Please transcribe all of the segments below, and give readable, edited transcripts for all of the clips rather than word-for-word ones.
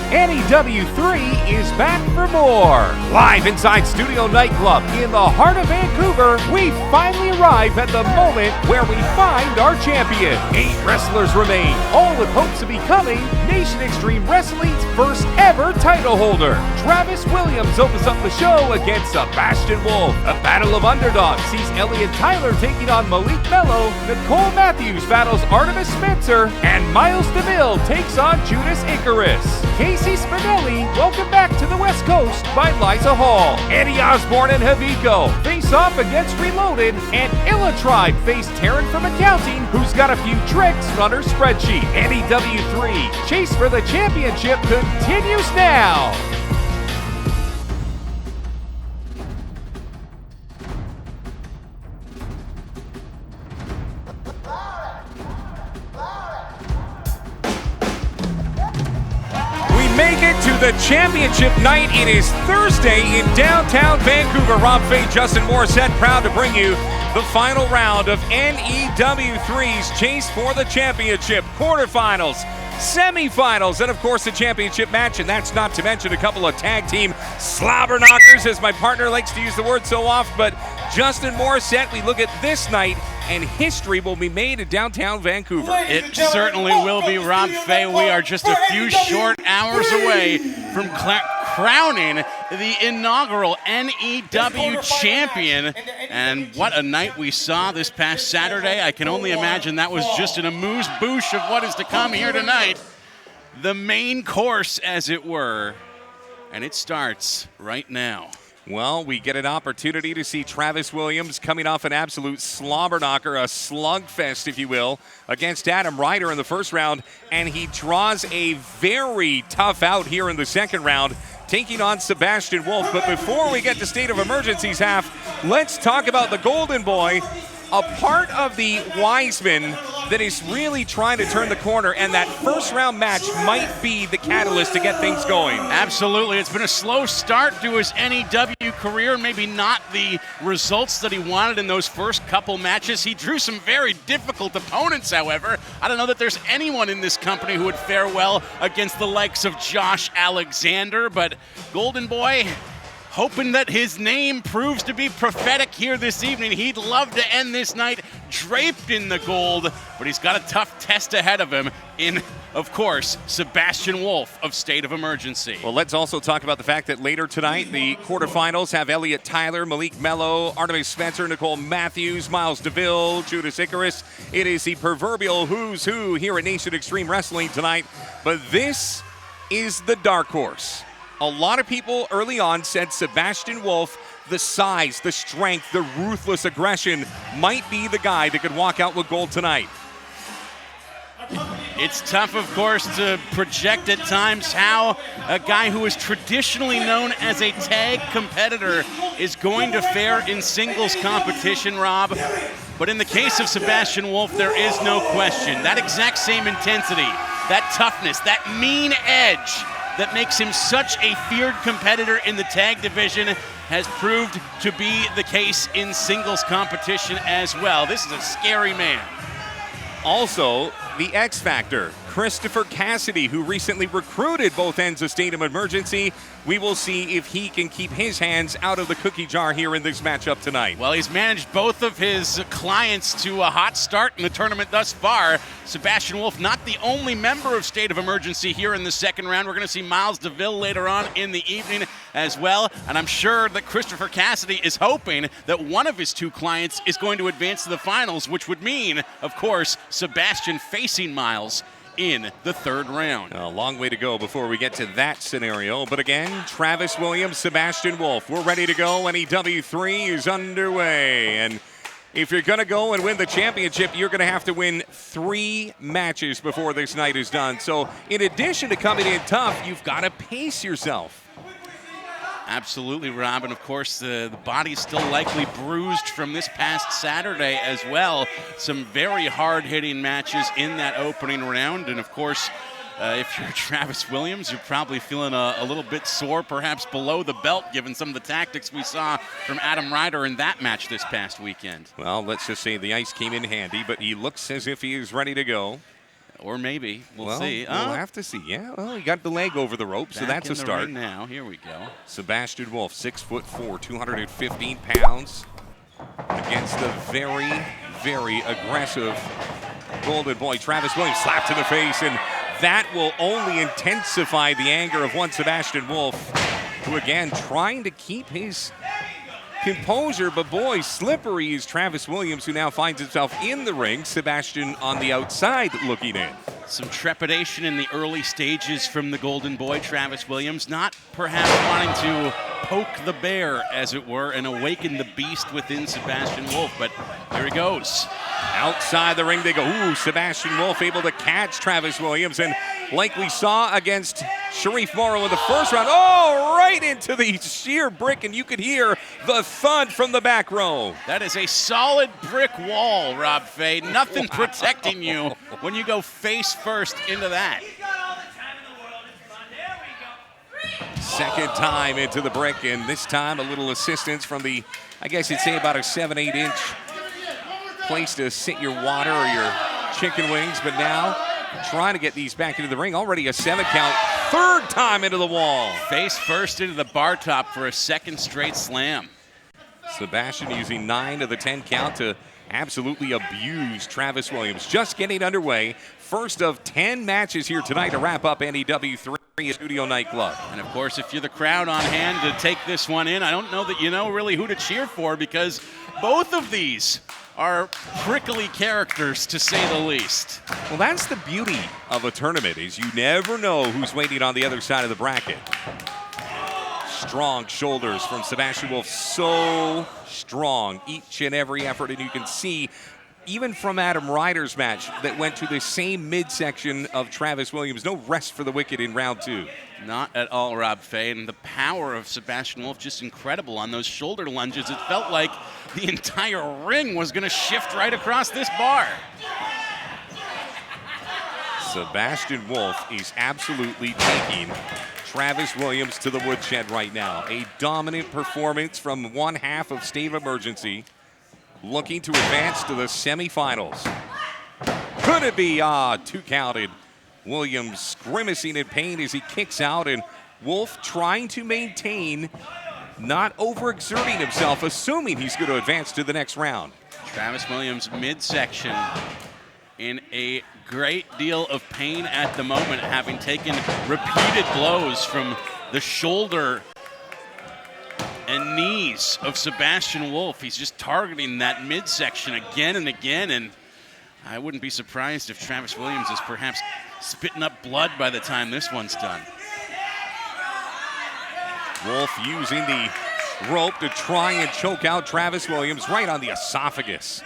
NEW3 is back for more. Live inside Studio Nightclub in the heart of Vancouver, we finally arrive at the moment where we find our champion. 8 wrestlers remain, all with hopes of becoming Nation Extreme Wrestling's first ever title holder. Travis Williams opens up the show against Sebastian Wolfe. A battle of underdogs sees Elliot Tyler taking on Malik Mello. Nicole Matthews battles Artemis Spencer, and Miles DeVille takes on Judas Icarus. Casey Spinelli, welcome back to the West Coast by Liza Hall. Eddie Osborne and Haviko face off against Reloaded, and Illa Tribe face Taryn from Accounting, who's got a few tricks on her spreadsheet. NEW3, chase for the championship continues now. Make it to the championship night. It is Thursday in downtown Vancouver. Rob Fay, Justin Morissette, proud to bring you the final round of NEW3's Chase for the Championship. Quarterfinals, semifinals, and of course the championship match. And that's not to mention a couple of tag team slobber knockers, as my partner likes to use the word so often. But Justin Morissette, we look at this night, and history will be made in downtown Vancouver. It certainly will be, Rob Fay. We are just a few short hours away from crowning the inaugural NEW champion. And what a night we saw this past Saturday. I can only imagine that was just an amuse-bouche of what is to come here tonight. The main course, as it were. And it starts right now. Well, we get an opportunity to see Travis Williams coming off an absolute slobber knocker, a slugfest, if you will, against Adam Ryder in the first round, and he draws a very tough out here in the second round, taking on Sebastian Wolfe. But before we get to State of Emergency's half, let's talk about the Golden Boy, a part of the Wiseman that is really trying to turn the corner, and that first round match might be the catalyst to get things going. Absolutely. It's been a slow start to his NEW career, maybe not the results that he wanted in those first couple matches. He drew some very difficult opponents, however. I don't know that there's anyone in this company who would fare well against the likes of Josh Alexander, but Golden Boy, hoping that his name proves to be prophetic here this evening. He'd love to end this night draped in the gold, but he's got a tough test ahead of him in, of course, Sebastian Wolfe of State of Emergency. Well, let's also talk about the fact that later tonight, the quarterfinals have Elliot Tyler, Malik Mello, Artemis Spencer, Nicole Matthews, Miles DeVille, Judas Icarus. It is the proverbial who's who here at Nation Extreme Wrestling tonight, but this is the dark horse. A lot of people early on said Sebastian Wolfe, the size, the strength, the ruthless aggression, might be the guy that could walk out with gold tonight. It's tough, of course, to project at times how a guy who is traditionally known as a tag competitor is going to fare in singles competition, Rob. But in the case of Sebastian Wolfe, there is no question. That exact same intensity, that toughness, that mean edge that makes him such a feared competitor in the tag division has proved to be the case in singles competition as well. This is a scary man. Also, the X Factor, Christopher Cassidy, who recently recruited both ends of State of Emergency. We will see if he can keep his hands out of the cookie jar here in this matchup tonight. Well, he's managed both of his clients to a hot start in the tournament thus far. Sebastian Wolfe, not the only member of State of Emergency here in the second round. We're going to see Miles DeVille later on in the evening as well. And I'm sure that Christopher Cassidy is hoping that one of his 2 clients is going to advance to the finals, which would mean, of course, Sebastian facing Miles in the third round. A long way to go before we get to that scenario. But again, Travis Williams, Sebastian Wolfe, we're ready to go. NEW3 is underway. And if you're going to go and win the championship, you're going to have to win 3 matches before this night is done. So in addition to coming in tough, you've got to pace yourself. Absolutely, Rob, and of course the body's still likely bruised from this past Saturday as well. Some very hard-hitting matches in that opening round, and of course, if you're Travis Williams, you're probably feeling a little bit sore, perhaps below the belt, given some of the tactics we saw from Adam Ryder in that match this past weekend. Well, let's just say the ice came in handy, but he looks as if he is ready to go. Or maybe. We'll see. We'll have to see. Yeah, well, he got the leg over the rope, so that's a start. Now, here we go. Sebastian Wolfe, 6'4", 215 pounds, against the very, very aggressive Golden Boy. Travis Williams slapped to the face, and that will only intensify the anger of one Sebastian Wolfe, who again trying to keep his composure, but boy, slippery is Travis Williams, who now finds himself in the ring. Sebastian on the outside looking in. Some trepidation in the early stages from the Golden Boy, Travis Williams, not perhaps wanting to poke the bear, as it were, and awaken the beast within Sebastian Wolfe, but here he goes. Outside the ring they go. Ooh, Sebastian Wolfe able to catch Travis Williams, and like we saw against Sharif Morrow in the first round, right into the sheer brick, and you could hear the thud from the back row. That is a solid brick wall, Rob Fay. Nothing protecting you when you go face first into that. Second time into the brick, and this time a little assistance from the, I guess you'd say about a 7-8 inch place to sit your water or your chicken wings, but now trying to get these back into the ring. Already a 7 count, third time into the wall. Face first into the bar top for a second straight slam. Sebastian using 9 of the 10 count to absolutely abuse Travis Williams. Just getting underway. First of 10 matches here tonight to wrap up NEW 3 at Studio Nightclub. And of course, if you're the crowd on hand to take this one in, I don't know that you know really who to cheer for, because both of these are prickly characters, to say the least. Well, that's the beauty of a tournament, is you never know who's waiting on the other side of the bracket. Strong shoulders from Sebastian Wolfe, so strong each and every effort, and you can see even from Adam Ryder's match that went to the same midsection of Travis Williams, no rest for the wicked in round 2. Not at all, Rob Fay, and the power of Sebastian Wolfe just incredible on those shoulder lunges. It felt like the entire ring was going to shift right across this bar. Sebastian Wolfe is absolutely taking Travis Williams to the woodshed right now. A dominant performance from one half of State of Emergency, looking to advance to the semifinals. Could it be? 2 counted. Williams grimacing in pain as he kicks out, and Wolfe trying to maintain, not overexerting himself, assuming he's going to advance to the next round. Travis Williams midsection in a great deal of pain at the moment, having taken repeated blows from the shoulder and knees of Sebastian Wolfe. He's just targeting that midsection again and again, and I wouldn't be surprised if Travis Williams is perhaps spitting up blood by the time this one's done. Wolfe using the rope to try and choke out Travis Williams right on the esophagus.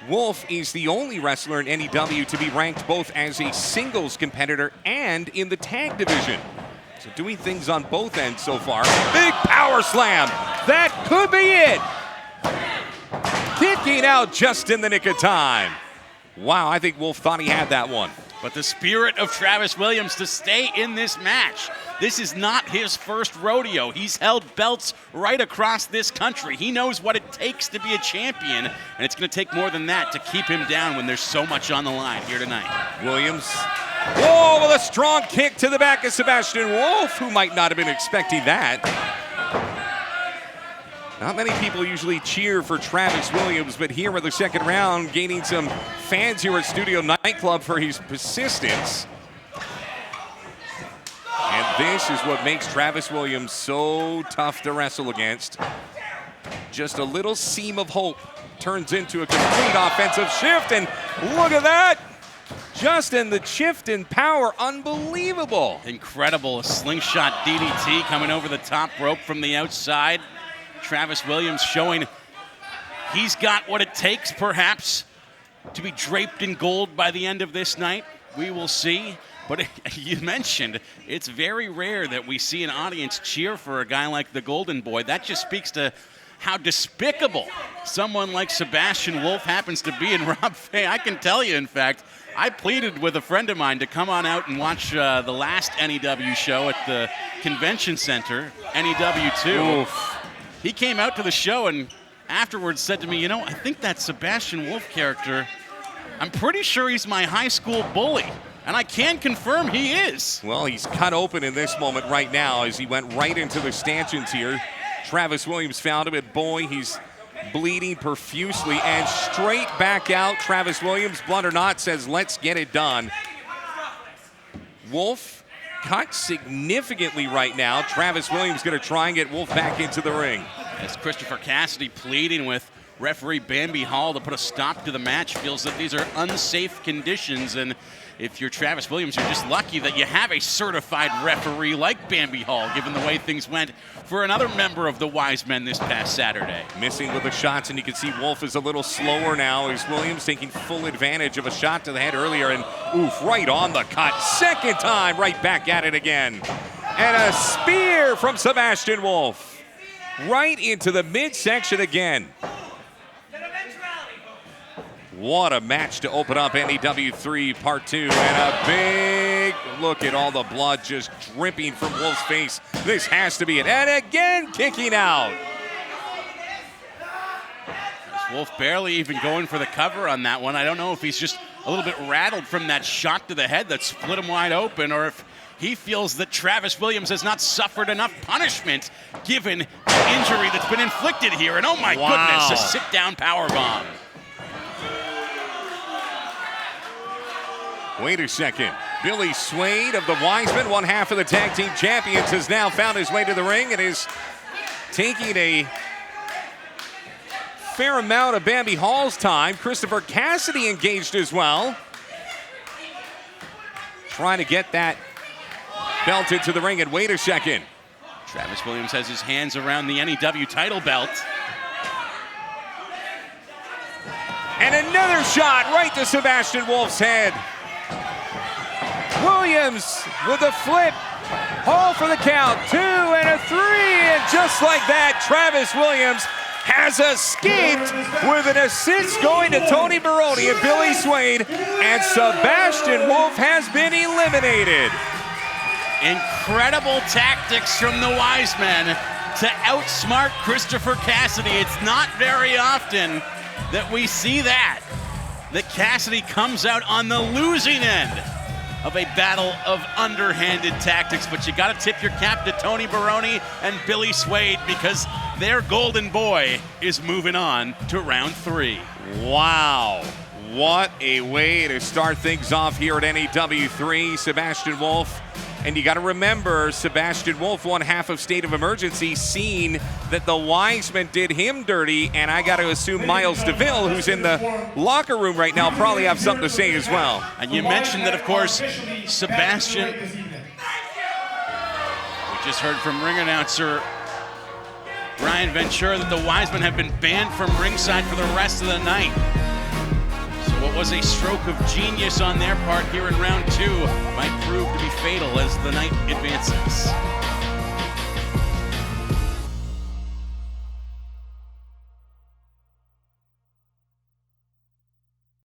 Wolfe is the only wrestler in NEW to be ranked both as a singles competitor and in the tag division. So doing things on both ends so far. Big power slam. That could be it. Kicking out just in the nick of time. Wow, I think Wolfe thought he had that one. But the spirit of Travis Williams to stay in this match. This is not his first rodeo. He's held belts right across this country. He knows what it takes to be a champion, and it's going to take more than that to keep him down when there's so much on the line here tonight. Williams, with a strong kick to the back of Sebastian Wolfe, who might not have been expecting that. Not many people usually cheer for Travis Williams, but here in the second round, gaining some fans here at Studio Nightclub for his persistence. And this is what makes Travis Williams so tough to wrestle against. Just a little seam of hope turns into a complete offensive shift, and look at that. Just in the shift in power, unbelievable. Incredible, a slingshot DDT coming over the top rope from the outside. Travis Williams showing he's got what it takes, perhaps, to be draped in gold by the end of this night. We will see. But you mentioned it's very rare that we see an audience cheer for a guy like the Golden Boy. That just speaks to how despicable someone like Sebastian Wolfe happens to be. And Rob Fay, I can tell you, in fact, I pleaded with a friend of mine to come on out and watch the last NEW show at the convention center, NEW 2. Oof. He came out to the show and afterwards said to me, you know, I think that Sebastian Wolfe character I'm pretty sure he's my high school bully, and I can confirm he is. Well, he's cut open in this moment right now as he went right into the stanchions here. Travis Williams found him, and boy, he's bleeding profusely and straight back out. Travis Williams, blunt or not, says, let's get it done. Wolfe cut significantly right now. Travis Williams going to try and get Wolfe back into the ring. As Christopher Cassidy pleading with referee Bambi Hall to put a stop to the match, feels that these are unsafe conditions, and if you're Travis Williams, you're just lucky that you have a certified referee like Bambi Hall, given the way things went for another member of the Wise Men this past Saturday. Missing with the shots, and you can see Wolfe is a little slower now as Williams taking full advantage of a shot to the head earlier, and oof, right on the cut. Second time, right back at it again. And a spear from Sebastian Wolfe. Right into the midsection again. What a match to open up NEW 3 Part 2, and a big look at all the blood just dripping from Wolfe's face. This has to be it. And again, kicking out. Wolfe barely even going for the cover on that one. I don't know if he's just a little bit rattled from that shot to the head that split him wide open, or if he feels that Travis Williams has not suffered enough punishment given the injury that's been inflicted here. And oh my goodness, a sit-down powerbomb. Wait a second. Billy Swade of the Wisemen, one half of the tag team champions, has now found his way to the ring and is taking a fair amount of Bambi Hall's time. Christopher Cassidy engaged as well. Trying to get that belt into the ring, and wait a second. Travis Williams has his hands around the NEW title belt. And another shot right to Sebastian Wolfe's head. Williams with a flip. Hall for the count. 2 and a 3. And just like that, Travis Williams has escaped with an assist going to Tony Baroni and Billy Swade. And Sebastian Wolfe has been eliminated. Incredible tactics from the Wise Men to outsmart Christopher Cassidy. It's not very often that we see that Cassidy comes out on the losing end of a battle of underhanded tactics, but you got to tip your cap to Tony Baroni and Billy Swade because their golden boy is moving on to round 3. Wow. What a way to start things off here at NEW 3. Sebastian Wolfe. And you got to remember, Sebastian Wolfe, one half of State of Emergency, seen that the Wisemen did him dirty, and I got to assume Miles DeVille, who's in the locker room right now, probably have something to say as well. And you mentioned that, of course, Sebastian, we just heard from ring announcer Ryan Ventura that the Wisemen have been banned from ringside for the rest of the night. What was a stroke of genius on their part here in round 2 might prove to be fatal as the night advances.